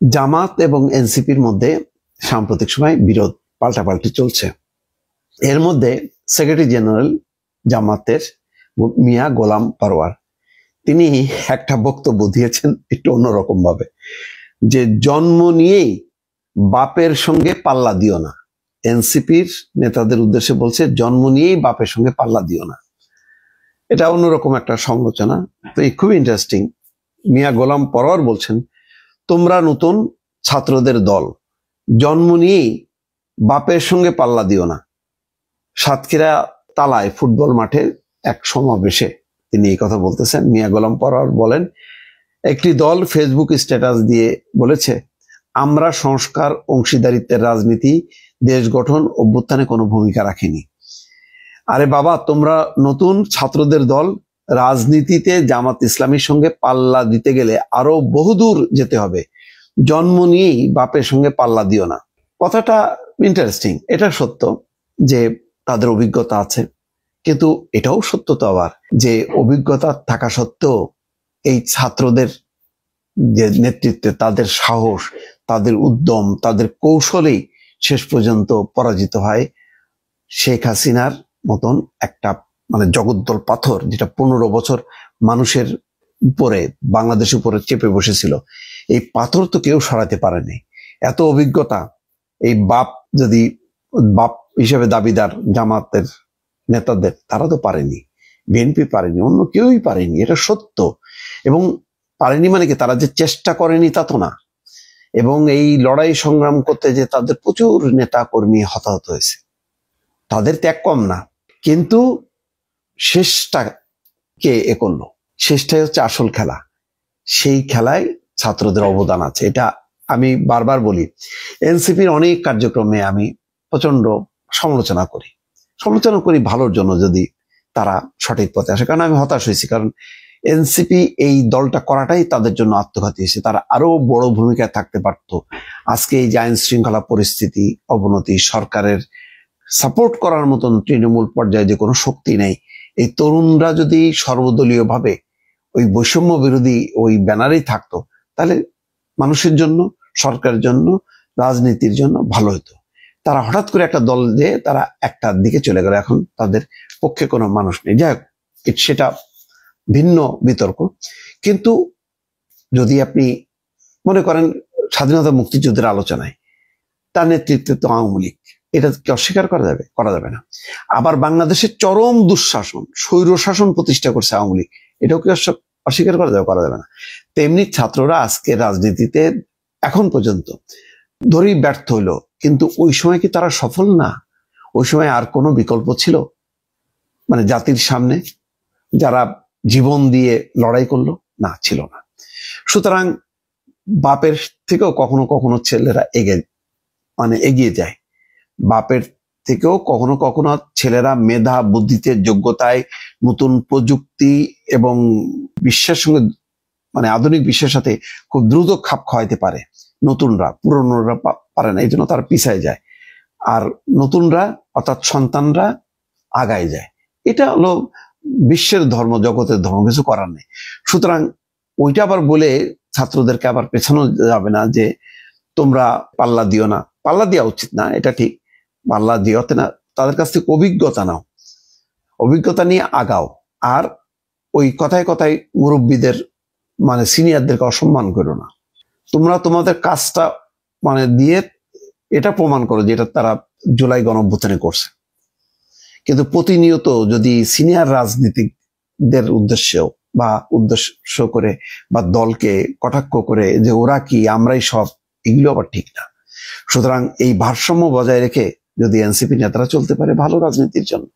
জামাত এবং এনসিপির মধ্যে সাম্প্রতিক সময় বিরোধ পাল্টাপাল্টি চলছে। এর মধ্যে সেক্রেটারি জেনারেল জামাতের মিয়া গোলাম পরোয়ার তিনি একটা বক্তব্য দিয়েছেন একটু অন্যরকম ভাবে, যে জন্ম নিয়েই বাপের সঙ্গে পাল্লা দিও না। এনসিপির নেতাদের উদ্দেশ্যে বলছে জন্ম নিয়েই বাপের সঙ্গে পাল্লা দিও না। এটা অন্যরকম একটা সমালোচনা। তো এই খুবই ইন্টারেস্টিং। মিয়া গোলাম পরোয়ার বলছেন, তোমরা নতুন ছাত্রদের দল, জন্ম নিয়েই বাপের সঙ্গে পাল্লা দিও না। সাতক্ষীরা তালায় ফুটবল মাঠে এক সমাবেশে তিনি এই কথা বলতেছেন। মিয়া গোলাম পরোয়ার বলেন, একটি দল ফেসবুক স্ট্যাটাস দিয়ে বলেছে, আমরা সংস্কার অংশীদারিত্বের রাজনীতি দেশ গঠন অভ্যুত্থানে কোনো ভূমিকা রাখিনি। আরে বাবা, তোমরা নতুন ছাত্রদের দল, রাজনীতিতে জামাত ইসলামীর সঙ্গে পাল্লা দিতে গেলে আরো বহুদূর যেতে হবে। জন্ম নিয়েই বাপের সঙ্গে পাল্লা দিও না। কথাটা ইন্টারেস্টিং। এটা সত্য যে তাদের অভিজ্ঞতা আছে, কিন্তু এটাও সত্য তো আবার যে অভিজ্ঞতা থাকা সত্ত্বেও এই ছাত্রদের যে নেতৃত্বে তাদের সাহস, তাদের উদ্যম, তাদের কৌশলেই শেষ পর্যন্ত পরাজিত হয় শেখ হাসিনার মতন একটা জগদ্দল পাথর, যেটা 15 বছর মানুষের উপরে, বাংলাদেশের উপরে চেপে বসেছিল। এই পাথর তো কেউ সরাতে পারেনি। এত অভিজ্ঞতা এই বাপ হিসেবে দাবিদার জামাতের নেতাদের, তারা তো পারেনি, বিএনপি পারেনি, অন্য কেউই পারেনি, এটা সত্য। এবং পারেনি মানে কি তারা যে চেষ্টা করেনি তা তো না। এবং এই লড়াই সংগ্রাম করতে যে তাদের প্রচুর নেতা কর্মী হতাহত হয়েছে, তাদের ত্যাগ কম না। কিন্তু শেষটা কে এ করলো? শেষটাই হচ্ছে আসল খেলা। সেই খেলায় ছাত্রদের অবদান আছে, এটা আমি বারবার বলি। এনসিপির অনেক কার্যক্রমে আমি প্রচন্ড সমালোচনা করি ভালোর জন্য, যদি তারা সঠিক পথে আসে। কারণ আমি হতাশ হয়েছি, কারণ এনসিপি এই দলটা করাটাই তাদের জন্য আত্মঘাতী হয়েছে। তারা আরো বড় ভূমিকায় থাকতে পারত। আজকে এই যে আইন শৃঙ্খলা পরিস্থিতি অবনতি, সরকারের সাপোর্ট করার মতন তৃণমূল পর্যায়ে যে কোনো শক্তি নেই। এই তরুণরা যদি সর্বদলীয় ভাবে ওই বৈষম্য বিরোধী ওই ব্যানারেই থাকতো, তাহলে মানুষের জন্য, সরকারের জন্য, রাজনীতির জন্য ভালো হতো। তারা হঠাৎ করে একটা দল দিয়ে তারা একটা দিকে চলে গেল, এখন তাদের পক্ষে কোনো মানুষ নেই। যাই হোক, সেটা ভিন্ন বিতর্ক। কিন্তু যদি আপনি মনে করেন স্বাধীনতা মুক্তিযুদ্ধের আলোচনায় তার নেতৃত্বে তো আওয়ামী লীগ, এটা কি অস্বীকার করা যাবে না। আবার বাংলাদেশের চরম দুঃশাসন, স্বৈরশাসন প্রতিষ্ঠা করছে আওয়ামী লীগ, এটাও কি অস্বীকার করা যাবে না। তেমনি ছাত্ররা আজকে রাজনীতিতে এখন পর্যন্ত ধরেই ব্যর্থ হইলো, কিন্তু ওই সময় কি তারা সফল না? ওই সময় আর কোনো বিকল্প ছিল? জাতির সামনে যারা জীবন দিয়ে লড়াই করলো, না, ছিল না। সুতরাং বাপের থেকেও কখনো কখনো ছেলেরা এগিয়ে যায়। বাপের থেকেও কখনো কখনো ছেলেরা মেধা, বুদ্ধিতে, যোগ্যতায়, নতুন প্রযুক্তি এবং বিশ্বের সঙ্গে আধুনিক বিশ্বের সাথে খুব দ্রুত খাপ খাওয়াইতে পারে। নতুনরা, পুরনোরা পারে না, এই জন্য তারা পিছায় যায়। আর নতুনরা অর্থাৎ সন্তানরা আগায় যায়। এটা হলো বিশ্বের ধর্ম, জগতের ধর্ম, কিছু করার নেই। সুতরাং ওইটা আবার বলে ছাত্রদেরকে আবার পেছানো যাবে না যে তোমরা পাল্লা দিও না। পাল্লা দেওয়া উচিত না, এটা ঠিক। পাল্লা দিওতে না, তাদের কাছ থেকে অভিজ্ঞতা নাও, অভিজ্ঞতা নিয়ে আগাও। আর ওই কথায় কথায় মুরব্বীদের সিনিয়রদেরকে অসম্মান করো না। তোমরা তোমাদের কাজটা দিয়ে এটা প্রমাণ করো যে এটা তারা জুলাই গণঅভ্যুত্থানে করছে। কিন্তু প্রতিনিয়ত যদি সিনিয়র রাজনীতিকদের উদ্দেশ্য করে বা দলকে কটাক্ষ করে যে ওরা কি, আমরাই সব, এগুলো আবার ঠিক না। সুতরাং এই ভারসাম্য বজায় রেখে যদি এনসিপি নেতারা চলতে পারে, ভালো রাজনীতির জন্য।